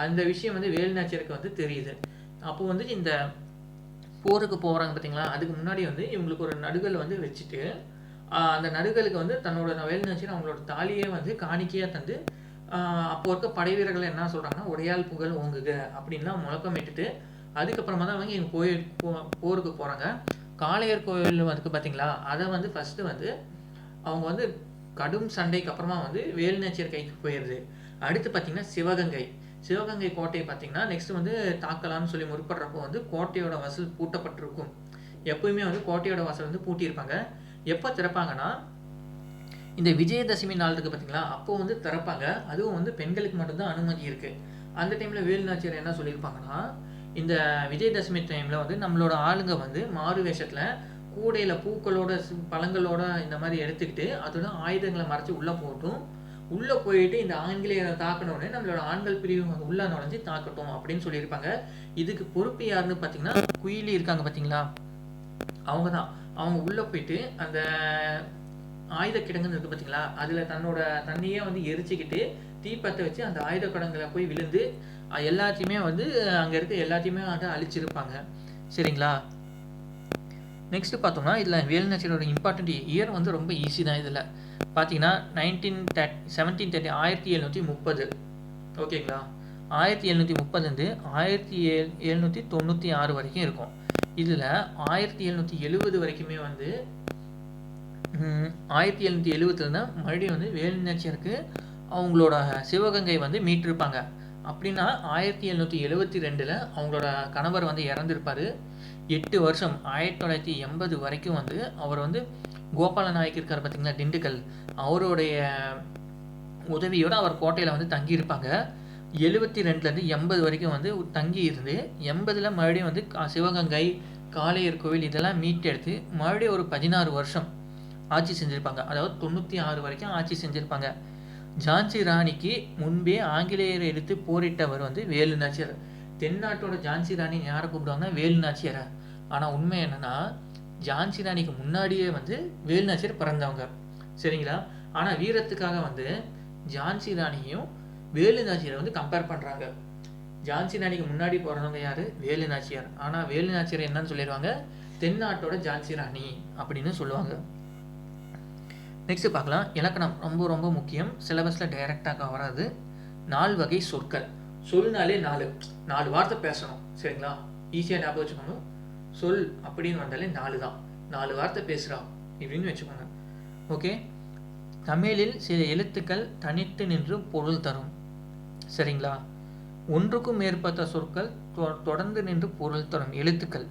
அந்த விஷயம் வந்து வேலு நாச்சியாருக்கு வந்து தெரியுது. அப்போ வந்து இந்த போருக்கு போகிறாங்க பார்த்தீங்களா, அதுக்கு முன்னாடி வந்து இவங்களுக்கு ஒரு நடுகள் வந்து வச்சுட்டு, அந்த நடுகளுக்கு வந்து தன்னோட வேலு நாச்சியார் அவங்களோட தாலியே வந்து காணிக்கையாக தந்து, அப்போ இருக்க படை வீரர்கள் என்ன சொல்கிறாங்கன்னா, உடையாள் புகழ் ஓங்குக அப்படின்லாம் முழக்கமிட்டுட்டு, அதுக்கப்புறமா தான் அவங்க எங்கள் போருக்கு போகிறாங்க. காளையர் கோயில் வந்து பார்த்தீங்களா, அதை வந்து ஃபஸ்ட்டு வந்து அவங்க வந்து கடும் சண்டைக்கு அப்புறமா வந்து வேலு நாச்சியார் கைக்கு போயிடுது. அடுத்து பார்த்தீங்கன்னா சிவகங்கை கோட்டை பார்த்தீங்கன்னா நெக்ஸ்ட் வந்து தாக்கலாம்னு சொல்லி முற்படுறப்போ வந்து கோட்டையோட வாசல் பூட்டப்பட்டிருக்கும். எப்பவுமே வந்து கோட்டையோட வாசல் வந்து பூட்டியிருப்பாங்க. எப்போ திறப்பாங்கன்னா, இந்த விஜயதசமி நாள் இருக்குது பார்த்தீங்களா, அப்போ வந்து திறப்பாங்க. அதுவும் வந்து பெண்களுக்கு மட்டும்தான் அனுமதி இருக்குது. அந்த டைமில் வேலு நாச்சியார் என்ன சொல்லியிருப்பாங்கன்னா, இந்த விஜயதசமி டைமில் வந்து நம்மளோட ஆளுங்க வந்து மாறு வேஷத்தில் கூடையில் பூக்களோட பழங்களோட இந்த மாதிரி எடுத்துக்கிட்டு அதோட ஆயுதங்களை மறைச்சி உள்ளே போட்டும், உள்ளே போயிட்டு இந்த ஆங்கிலேயரை தாக்கணுன்னே நம்மளோட ஆண்கள் பிரிவு உள்ளே நுழைஞ்சி தாக்கட்டும் அப்படின்னு சொல்லியிருப்பாங்க. இதுக்கு பொறுப்பு யாருன்னு பார்த்தீங்கன்னா குயிலி இருக்காங்க பார்த்தீங்களா, அவங்க தான். அவங்க உள்ளே போயிட்டு அந்த ஆயுத கிடங்குன்னு இருக்குது பார்த்தீங்களா, அதில் தன்னோட தண்ணியே வந்து எரிச்சிக்கிட்டு தீப்பற்ற வச்சு அந்த ஆயுத கிடங்குல போய் விழுந்து எல்லாத்தையுமே வந்து அங்கே இருக்க எல்லாத்தையுமே வந்து அழிச்சிருப்பாங்க. சரிங்களா? நெக்ஸ்ட்டு பார்த்தோம்னா, இதில் வேலு நாச்சியாரோட இம்பார்ட்டண்ட் இயர் வந்து ரொம்ப ஈஸி தான். இதில் பார்த்தீங்கன்னா 1730 1730. ஓகேங்களா? 1730 1796 வரைக்கும் இருக்கும். இதில் 1770 வரைக்குமே வந்து 1770 மறுபடியும் வந்து வேலு நாச்சியாருக்கு அவங்களோட சிவகங்கை வந்து மீட்டிருப்பாங்க. அப்படின்னா 1772 அவங்களோட கணவர் வந்து இறந்துருப்பார். 8 வருஷம் 1980 வரைக்கும் வந்து அவர் வந்து கோபால நாயக் இருக்கார் பார்த்தீங்களா திண்டுக்கல், அவருடைய உதவியோடு அவர் கோட்டையில் வந்து தங்கியிருப்பாங்க. 72லேருந்து 80 வரைக்கும் வந்து தங்கி இருந்து 80ல் மறுபடியும் வந்து சிவகங்கை, காளையர் கோவில் இதெல்லாம் மீட்டெடுத்து மறுபடியும் ஒரு 16 வருஷம் ஆட்சி செஞ்சுருப்பாங்க. அதாவது 96 வரைக்கும் ஆட்சி செஞ்சுருப்பாங்க. ஜான்சி ராணிக்கு முன்பே ஆங்கிலேயரை எடுத்து போரிட்டவர் வந்து வேலு நாச்சியார். தென்னாட்டோட ஜான்சி ராணி யாரை கூப்பிடுவாங்கன்னா வேலு நாச்சியாரை. ஆனால் உண்மை என்னன்னா, ஜான்சி ராணிக்கு முன்னாடியே வந்து வேலு நாச்சியார் பிறந்தவங்க. சரிங்களா? ஆனால் வீரத்துக்காக வந்து ஜான்சி ராணியும் வேலு நாச்சியாரை வந்து கம்பேர் பண்ணுறாங்க. ஜான்சி ராணிக்கு முன்னாடி பிறந்தவங்க யார்? வேலு நாச்சியார். ஆனால் வேலு நாச்சியார் என்னன்னு சொல்லிடுவாங்க, தென்னாட்டோட ஜான்சி ராணி அப்படின்னு சொல்லுவாங்க. நெக்ஸ்ட் பார்க்கலாம். இலக்கணம் ரொம்ப ரொம்ப முக்கியம். சிலபஸில் டைரெக்டாக வராது. 4 வகை சொற்கள். சொல்னாலே 4 வார்த்தை பேசணும். சரிங்களா? ஈஸியாக ஞாபகம் வச்சுக்கணும். சொல் அப்படின்னு வந்தாலே 4 தான். 4 வார்த்தை பேசுகிறா இப்படின்னு வச்சுக்கோங்க. ஓகே. தமிழில் சில எழுத்துக்கள் தனித்து நின்று பொருள் தரும். சரிங்களா? ஒன்றுக்கும் மேற்பட்ட சொற்கள் தொடர்ந்து நின்று பொருள் தரும் எழுத்துக்கள்.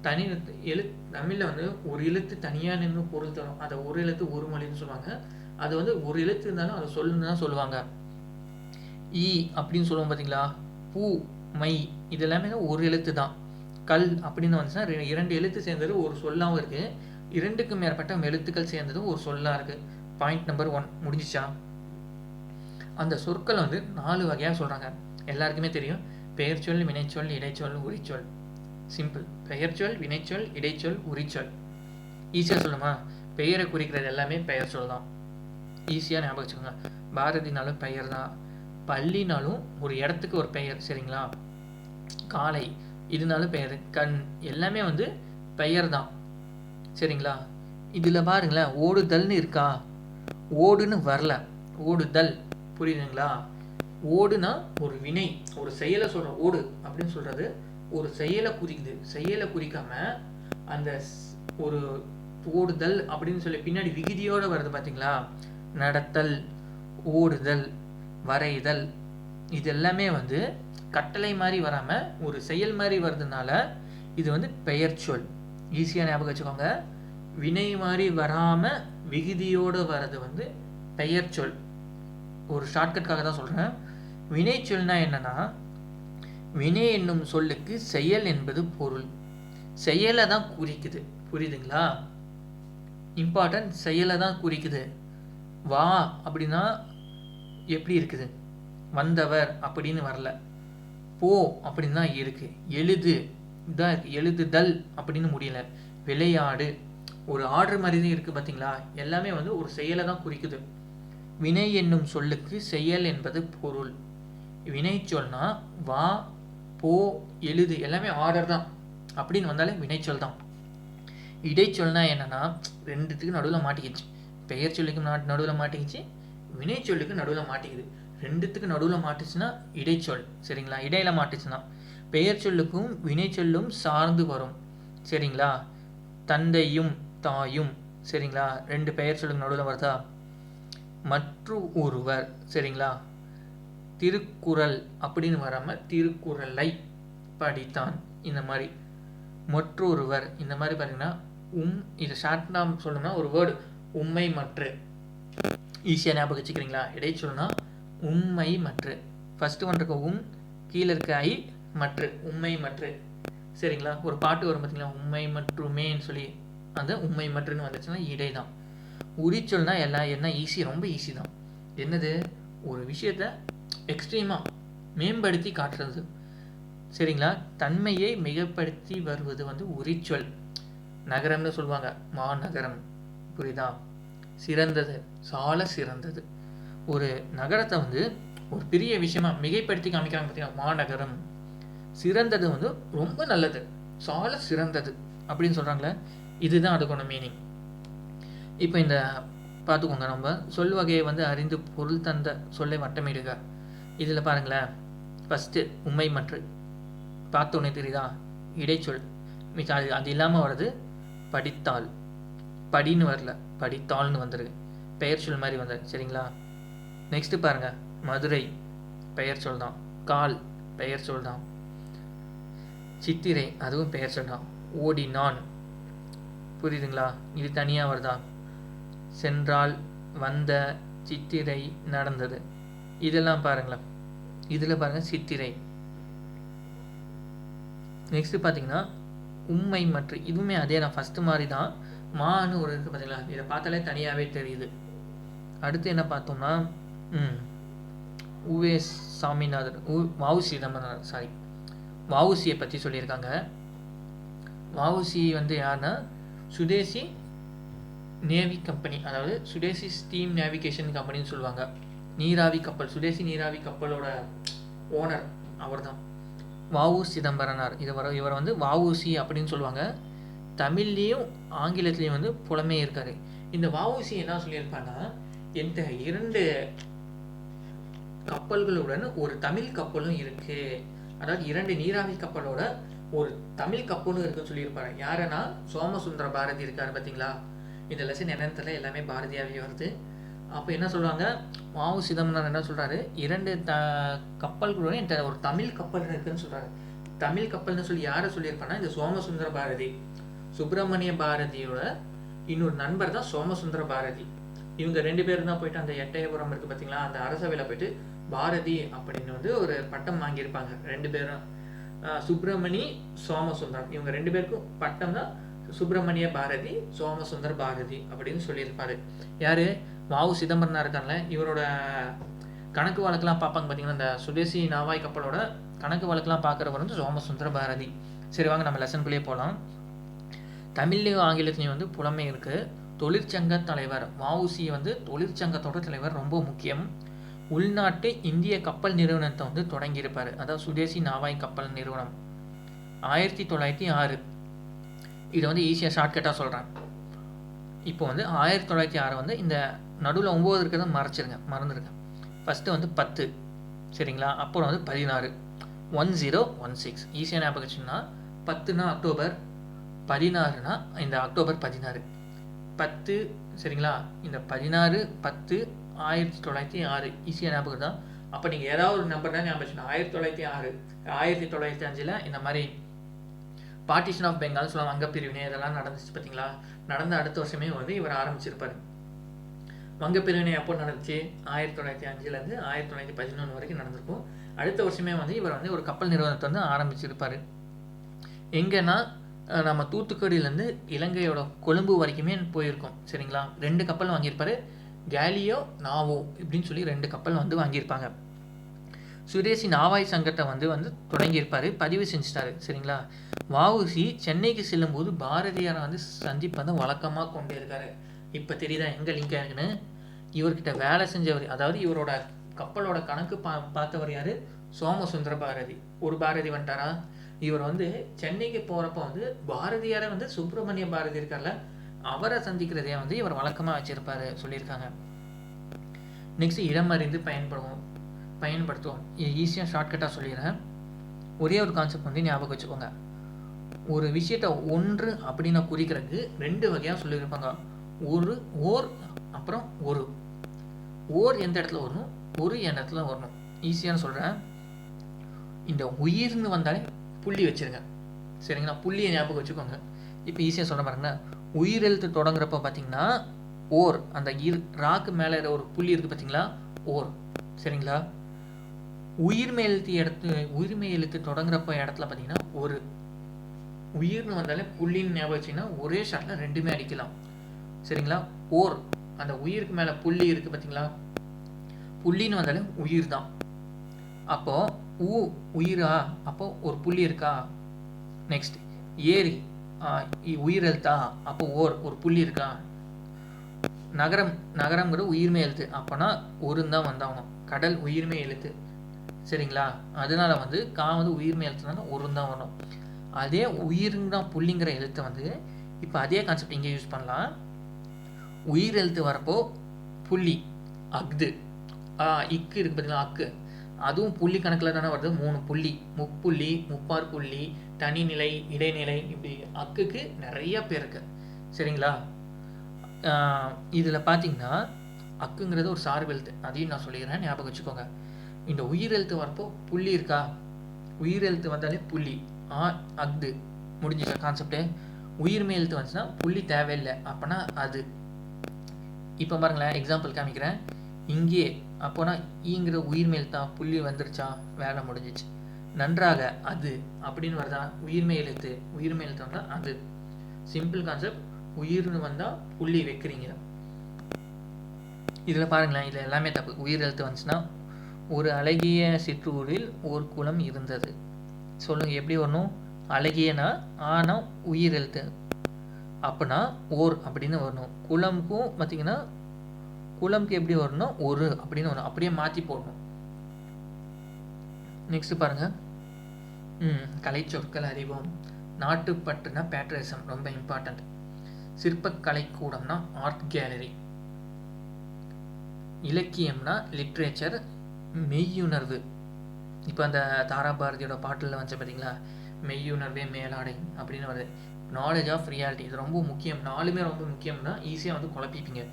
தமிழில் வந்து ஒரு எழுத்து தனியாக நின்று பொருள் தரும். அதை ஒரு எழுத்து ஒரு மொழின்னு சொல்லுவாங்க. அது வந்து ஒரு எழுத்து இருந்தாலும் அதை சொல்லுன்னு தான் சொல்லுவாங்க. ஈ அப்படின்னு சொல்லுவோம் பார்த்தீங்களா? பூ, மை, இது எல்லாமே ஒரு எழுத்து தான். கல் அப்படின்னு வந்துச்சுன்னா 2 எழுத்து சேர்ந்தது ஒரு சொல்லாகவும் இருக்குது. 2க்கு மேற்பட்ட எழுத்துக்கள் சேர்ந்தது ஒரு சொல்லாக இருக்குது. பாயிண்ட் நம்பர் 1 முடிஞ்சிச்சா? அந்த சொற்கள் வந்து 4 வகையாக சொல்கிறாங்க. எல்லாருக்குமே தெரியும். பெயர்ச்சொல், வினைச்சொல், இடைச்சொல், உரிச்சொல். சிம்பிள். பெயர்ச்சொல், வினைச்சொல், இடைச்சொல், உரிச்சொல். ஈஸியாக சொல்லுமா? பெயரை குறிக்கிறது எல்லாமே பெயர் சொல் தான். ஈஸியாக ஞாபகம் வச்சுக்கோங்க. பாரதினாலும் பெயர் தான். பள்ளினாலும் ஒரு இடத்துக்கு ஒரு பெயர். சரிங்களா? காலை இதுனாலும் பெயர். கண் எல்லாமே வந்து பெயர் தான். சரிங்களா? இதில் பாருங்களேன், ஓடுதல்னு இருக்கா? ஓடுன்னு வரல, ஓடுதல். புரியுதுங்களா? ஓடுனா ஒரு வினை, ஒரு செயலை சொல்ற. ஓடு அப்படின்னு சொல்றது ஒரு செயலை குறிக்குது. செயலை குறிக்காம அந்த ஒரு ஓடுதல் அப்படின்னு சொல்லி பின்னாடி விகுதியோட வருது பார்த்தீங்களா? நடத்தல், ஓடுதல், வரைதல், இது எல்லாமே வந்து கட்டளை மாதிரி வராம ஒரு செயல் மாதிரி வருதுனால இது வந்து பெயர் சொல். ஈஸியாக ஞாபகம் வச்சுக்கோங்க. வினை மாதிரி வராம விகுதியோடு வர்றது வந்து பெயர் சொல். ஒரு ஷார்ட்கட்காக தான் சொல்றேன். வினை சொல்னா என்னன்னா, வினை என்னும் சொல்லுக்கு செயல் என்பது பொருள். செயலை தான் குறிக்குது. புரியுதுங்களா? இம்பார்ட்டன்ட். செயலை தான் குறிக்குது. வா அப்படின்னா எப்படி இருக்குது? வந்தவர் அப்படின்னு வரல. போ அப்படின்னு தான் இருக்கு. எழுது இதான் இருக்கு. எழுதுதல் அப்படின்னு முடியல. விளையாடு ஒரு ஆர்டர் மாதிரி தான் இருக்கு. பார்த்தீங்களா? எல்லாமே வந்து ஒரு செயலை தான் குறிக்குது. வினை என்னும் சொல்லுக்கு செயல் என்பது பொருள். வினை சொல்னா வா, போ, எழுது எல்லாமே ஆர்டர் தான் அப்படின்னு வந்தாலே வினைச்சொல் தான். இடைச்சொல்னா என்னன்னா, 2த்துக்கு நடுவில் மாட்டிக்கிச்சு. பெயர் சொல்லுக்கு நடுவில் மாட்டிக்கிச்சு, வினைச்சொல்லுக்கு நடுவில் மாட்டிக்குது. 2த்துக்கு நடுவில் மாட்டுச்சுன்னா இடைச்சொல். சரிங்களா? இடையில மாட்டுச்சுன்னா பெயர் சொல்லுக்கும் வினைச்சொல்லும் சார்ந்து வரும். சரிங்களா? தந்தையும் தாயும். சரிங்களா? 2 பெயர் சொல்லுக்கு நடுவில் வருதா? மற்ற ஒருவர். சரிங்களா? திருக்குறள் அப்படின்னு வராமல் திருக்குறளை படித்தான். இந்த மாதிரி மற்றொருவர். இந்த மாதிரி பார்த்தீங்கன்னா இதை ஷார்ட்னா சொல்லணும்னா ஒரு வேர்டு உண்மை மற்ற. ஈஸியாக ஞாபகம் வச்சுக்கிறீங்களா? இடைச்சொல்னா உண்மை மற்ற. ஃபர்ஸ்ட் ஒன் இருக்க கீழே இருக்க ஐ மற்ற. உண்மை மற்ற. சரிங்களா? ஒரு பாட்டு வரும் பார்த்தீங்களா? உண்மை மற்றுமேன்னு சொல்லி அந்த உண்மை மற்றுன்னு வந்துச்சுன்னா இடை தான். உரிச்சொல்னா என்ன ஈஸி, ரொம்ப ஈஸி தான். என்னது? ஒரு விஷயத்த எக்ஸ்ட்ரீமாக மேம்படுத்தி காட்டுறது. சரிங்களா? தன்மையை மிகப்படுத்தி வருவது வந்து உரிச்சொல். நகரம்னு சொல்லுவாங்க. மாநகரம். புரியுதா? சிறந்தது, சால சிறந்தது. ஒரு நகரத்தை வந்து ஒரு பெரிய விஷயமா மிகைப்படுத்தி காமிக்கிறாங்க பார்த்தீங்கன்னா, மாநகரம். சிறந்தது வந்து ரொம்ப நல்லது, சால சிறந்தது அப்படின்னு சொல்கிறாங்களே, இதுதான் அதுக்கான மீனிங். இப்போ இந்த பார்த்துக்கோங்க. நம்ம சொல் வகையை வந்து அறிந்து பொருள் தந்த சொல்லை வட்டமிடுக. இதில் பாருங்களேன், ஃபஸ்ட்டு உண்மை மற்ற பார்த்தோன்னே தெரியுதா? இடைச்சொல். அது இல்லாமல் வர்றது படித்தாள். படின்னு வரல, படித்தாள்னு வந்துருக்கு. பெயர் சொல் மாதிரி வந்தது. சரிங்களா? நெக்ஸ்ட்டு பாருங்கள், மதுரை பெயர் சொல் தான். கால் பெயர் சொல் தான். சித்திரை அதுவும் பெயர் சொல் தான். ஓடினான். புரியுதுங்களா? இது தனியாக வருதா? சென்றால், வந்த, சித்திரை, நடந்தது, இதெல்லாம் பாருங்களேன். இதில் பாருங்கள் சித்திரை. நெக்ஸ்ட்டு பார்த்தீங்கன்னா உண்மை மற்ற. இதுவுமே அதே தான், ஃபஸ்ட்டு மாதிரி தான். மான்னு ஒரு இருக்குது பார்த்தீங்களா? இதை பார்த்தாலே தனியாகவே தெரியுது. அடுத்து என்ன பார்த்தோம்னா உவே சாமிநாதர், வஉசி சிதம்பரனார், சாரி வஉசியை பற்றி சொல்லியிருக்காங்க. வஉசி வந்து யாருன்னா சுதேசி நேவி கம்பெனி, அதாவது சுதேசி ஸ்டீம் நேவிகேஷன் கம்பெனின்னு சொல்லுவாங்க. நீராவி கப்பல், சுதேசி நீராவி கப்பலோட ஓனர் அவர் தான் வஉ சிதம்பரனார். இவர் வந்து வஉசி அப்படின்னு சொல்லுவாங்க. தமிழ்லேயும் ஆங்கிலத்துலேயும் வந்து புலமே இருக்கார். இந்த வஉசி என்ன சொல்லியிருப்பான்னா, இந்த 2 கப்பல்களுடன் ஒரு தமிழ் கப்பலும் இருக்கு. அதாவது 2 நீராவி கப்பலோட ஒரு தமிழ் கப்பலும் இருக்குன்னு சொல்லியிருப்பாரு. யாருன்னா சோமசுந்தர பாரதி இருக்காரு பார்த்தீங்களா. இந்த லெசன் என்னன்னு தெரியல, எல்லாமே பாரதியாவே வருது. அப்போ என்ன சொல்லுவாங்க, வ.உ. சிதம்பரனார் என்ன சொல்றாரு, 2 கப்பல்களுடன் இந்த ஒரு தமிழ் கப்பல் இருக்குன்னு சொல்றாரு. தமிழ் கப்பல்னு சொல்லி யாரை சொல்லியிருப்பான்னா, இந்த சோமசுந்தர பாரதி, சுப்பிரமணிய பாரதியோட இன்னொரு நண்பர் தான் சோமசுந்தர பாரதி. இவங்க 2 பேரும் தான் போயிட்டு அந்த எட்டயபுரம் இருக்கு பார்த்தீங்களா, அந்த அரசவையில் போயிட்டு பாரதி அப்படின்னு வந்து ஒரு பட்டம் வாங்கியிருப்பாங்க 2 பேரும். சுப்பிரமணி, சோமசுந்தரம், இவங்க 2 பேருக்கும் பட்டம் தான் சுப்பிரமணிய பாரதி, சோமசுந்தர பாரதி அப்படின்னு சொல்லியிருப்பாரு. யாரு, வ.உ. சிதம்பரனார் இருக்காங்கல்ல, இவரோட கணக்கு வழக்கெல்லாம் பார்ப்பாங்க பார்த்தீங்கன்னா, இந்த சுதேசி நாவாய் கப்பலோட கணக்கு வழக்கெல்லாம் பார்க்குறவர் வந்து சோமசுந்தர பாரதி. சரி வாங்க நம்ம லெசனுக்குள்ளேயே போகலாம். தமிழ்லையும் ஆங்கிலத்துலையும் வந்து புலமை இருக்குது. தொழிற்சங்க தலைவர் வ.உ.சி வந்து தொழிற்சங்கத்தோட தலைவர், ரொம்ப முக்கியம். உள்நாட்டு இந்திய கப்பல் நிறுவனத்தை வந்து தொடங்கியிருப்பார். அதாவது சுதேசி நாவாய் கப்பல் நிறுவனம் 1906. இதை வந்து ஈஸியாக ஷார்ட்கட்டாக சொல்கிறேன். இப்போ வந்து 1906 வந்து இந்த நடுவில் 9 இருக்கிறத மறந்துருங்க. ஃபஸ்ட்டு வந்து 10, சரிங்களா. அப்புறம் வந்து 16, 1016. ஈஸியாக ஞாபகம் வச்சுன்னா, 10னா அக்டோபர், 16னா இந்த அக்டோபர் 16, 10, சரிங்களா. இந்த 16, 10, 1906 ஈஸியாக ஞாபகம் தான். அப்போ நீங்கள் ஏதாவது ஒரு நம்பர் தான் ஞாபகம் வச்சுக்கணும். 1906, 1905 இந்த மாதிரி பார்ட்டிஷன் ஆஃப் பெங்கால் சொல்லுவாங்க, வங்க பிரிவினை, இதெல்லாம் நடந்துச்சு பார்த்தீங்களா. நடந்த அடுத்த வருஷமே வந்து இவர் ஆரம்பிச்சிருப்பார். வங்க பிரிவினை எப்போ நடந்துச்சு, 1905லேருந்து 1911 வரைக்கும் நடந்திருக்கும். அடுத்த வருஷமே வந்து இவர் வந்து ஒரு கப்பல் நிறுவனத்தை வந்து ஆரம்பிச்சிருப்பார். எங்கன்னா நம்ம தூத்துக்குடியிலேருந்து இலங்கையோட கொழும்பு வரைக்குமே போயிருக்கோம், சரிங்களா. 2 கப்பல் வாங்கியிருப்பார். கேலியோ, நாவோ இப்படின்னு சொல்லி 2 கப்பல் வந்து வாங்கியிருப்பாங்க. சுதேசி நாவாய் சங்கத்தை வந்து தொடங்கியிருப்பார், பதிவு செஞ்சுட்டாரு, சரிங்களா. வ.உ.சி சென்னைக்கு செல்லும்போது பாரதியாரை வந்து சந்திப்பதை வழக்கமாக கொண்டு இருக்காரு. இப்போ தெரியுதா எங்கே லிங்க் ஆகுன்னு. இவர்கிட்ட வேலை செஞ்சவர், அதாவது இவரோட கப்பலோட கணக்கு பார்த்தவர் யார், சோமசுந்தர பாரதி. ஒரு பாரதி வந்துட்டாரா. இவர் வந்து சென்னைக்கு போகிறப்ப வந்து பாரதியாரை வந்து சுப்பிரமணிய பாரதி இருக்கார்ல, அவரை சந்திக்கிறதே வந்து இவர் வழக்கமாக வச்சுருப்பாரு சொல்லியிருக்காங்க. நெக்ஸ்ட் இடம் அறிந்து பயன்படுத்துவோம். ஈஸியாக ஷார்ட்கட்டாக சொல்லிடுறேன். ஒரே ஒரு கான்செப்ட் வந்து ஞாபகம் வச்சுக்கோங்க. ஒரு விஷயத்தை ஒன்று அப்படின்னு குறிக்கிறதுக்கு 2 வகையாக சொல்லியிருப்பாங்க. ஓர் அப்புறம் ஒரு. ஓர் எந்த இடத்துல வரணும், ஒரு எந்த இடத்துல வரணும். ஈஸியான சொல்கிறேன். இந்த உயிர்னு வந்தாலே புள்ளி வச்சுருங்க, சரிங்களா. புள்ளியை ஞாபகம் வச்சுக்கோங்க. இப்போ ஈஸியாக சொல்ல பாருங்க. உயிர் எழுத்து தொடங்குறப்ப பார்த்தீங்கன்னா ஓர், அந்த ராக்கு மேலே ஒரு புள்ளி இருக்குது பார்த்தீங்களா, ஓர், சரிங்களா. உயிர்மை எழுத்து தொடங்குறப்ப இடத்துல பார்த்தீங்கன்னா ஒரு. உயிர்னு வந்தாலே புள்ளின்னு ஞாபகம் வச்சிங்கன்னா ஒரே ஷாட்டில் 2மே அடிக்கலாம், சரிங்களா. ஓர், அந்த உயிருக்கு மேலே புள்ளி இருக்குது பார்த்தீங்களா, புள்ளின்னு வந்தாலே உயிர் தான். அப்போது உயிரா, அப்போ ஒரு புள்ளி இருக்கா. நெக்ஸ்ட் ஏரி, உயிர் எழுத்தா, அப்போ ஒரு புள்ளி இருக்கா. நகரம்ங்கிற உயிர்மை எழுத்து, அப்போனா ஒருன்னு தான் வந்தாகணும். கடல் உயிர்மை எழுத்து, சரிங்களா. அதனால வந்து வந்து உயிர்மை எழுத்துனால ஒருன்னு தான் வரணும். அதே உயிர்னு தான் புள்ளிங்கிற எழுத்து வந்து இப்போ அதே கான்செப்ட் இங்கே யூஸ் பண்ணலாம். உயிர் எழுத்து வரப்போ புள்ளி, அக்து, இக்கு இருக்கு பார்த்தீங்களா, அக்கு, அதுவும் புள்ளி கணக்கில் தானே வருது. 3 புள்ளி, முப்புள்ளி, முப்பார் புள்ளி, தனிநிலை, இடைநிலை, இப்படி அக்குக்கு நிறைய பேர் இருக்கு, சரிங்களா. இதில் பார்த்தீங்கன்னா அக்குங்கிறது ஒரு சார்பு எழுத்து, அதையும் நான் சொல்லிக்கிறேன், ஞாபகம் வச்சுக்கோங்க. இந்த உயிர் எழுத்து வரப்போ புள்ளி இருக்கா, உயிர் எழுத்து வந்தாலே புள்ளி, அக்து, முடிஞ்சிச்சா கான்செப்டு. உயிர்மை எழுத்து வந்துச்சுன்னா புள்ளி தேவையில்லை, அப்போனா அது. இப்போ பாருங்களேன், எக்ஸாம்பிள் காமிக்கிறேன். இங்கே அப்போனா ஈங்கிற உயிர்மை எழுத்தா, புள்ளி வந்துருச்சா, வேலை முடிஞ்சிச்சு. நன்றாக, அது அப்படின்னு வருதா, உயிர்மை எழுத்து வந்தால் அது. Simple concept. உயிர்னு வந்தால் புள்ளி வைக்கிறீங்க. இதில் பாருங்களேன், இதில் எல்லாமே தப்பு. உயிர் எழுத்து வந்துச்சுன்னா ஒரு அழகிய சிற்றூரில் ஒரு குளம் இருந்தது. சொல்லுங்க எப்படி வரணும். அழகியனா ஆனால் உயிர் எழுத்து, அப்போனா ஓர் அப்படின்னு வரணும். குளம்க்கும் பார்த்தீங்கன்னா குளம்க்கு எப்படி வரணும், ஒரு அப்படின்னு வரணும். அப்படியே மாற்றி போடணும். நெக்ஸ்ட் பாருங்க. கலை சொற்கள் அறிவோம். நாட்டுப்பற்றுனா பேட்ரிசம் ரொம்ப இம்பார்ட்டண்ட். சிற்பக்கலை கூடம்னா ஆர்ட் கேலரி. இலக்கியம்னா லிட்ரேச்சர். மெய்யுணர்வு, இப்போ அந்த தாராபாரதியோட பாட்டில் வந்து பார்த்தீங்களா, மெய்யுணர்வே மேலாடை அப்படின்னு வருது. நாலேஜ் ஆஃப் ரியாலிட்டி, இது ரொம்ப முக்கியம். நாலுமே ரொம்ப முக்கியம்னா ஈஸியாக வந்து குழப்பிப்பீங்க.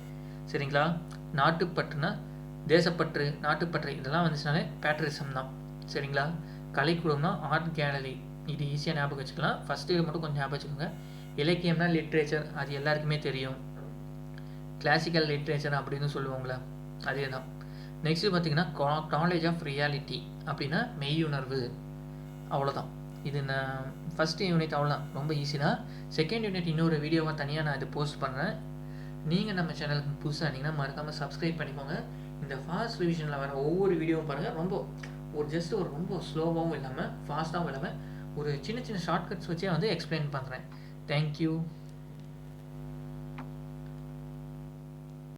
சரிங்களா? நாட்டுப்பற்றுனா தேசப்பற்று, நாட்டுப்பற்று இதெல்லாம் வந்துச்சுனாலே பேட்ரிசம் தான். சரிங்களா? கலைக்கூடம்னா ஆர்ட் கேலரி, இது ஈஸியாக ஞாபகம் வச்சுக்கலாம். ஃபஸ்ட் இயர் மட்டும் கொஞ்சம் ஞாபகம் வச்சுக்கோங்க. இலக்கியம்னா லிட்ரேச்சர், அது எல்லாருக்குமே தெரியும். கிளாசிக்கல் லிட்ரேச்சர் அப்படின்னு சொல்லுவாங்களே, அதே தான். நெக்ஸ்ட்டு பார்த்தீங்கன்னா நாலேஜ் ஆஃப் ரியாலிட்டி அப்படின்னா மெய்யுணர்வு. அவ்வளோதான். இது நான் ஃபஸ்ட்டு யூனிட் அவ்வளோதான், ரொம்ப ஈஸி தான். செகண்ட் யூனிட் இன்னொரு வீடியோவாக தனியாக நான் இது போஸ்ட் பண்ணுறேன். நீங்கள் நம்ம சேனலுக்கு புதுசாக இருந்தீங்கன்னா மறக்காமல் சப்ஸ்கிரைப் பண்ணிக்கோங்க. இந்த ஃபாஸ்ட் ரிவிஷனில் வர ஒவ்வொரு வீடியோவும் பாருங்கள். ரொம்ப ஒரு ரொம்ப ஸ்லோவாகவும் இல்லாமல் ஃபாஸ்ட்டாகவும் இல்லாமல் ஒரு சின்ன சின்ன ஷார்ட்கட்ஸ் வச்சே வந்து எக்ஸ்பிளைன் பண்ணுறேன். தேங்க்யூ.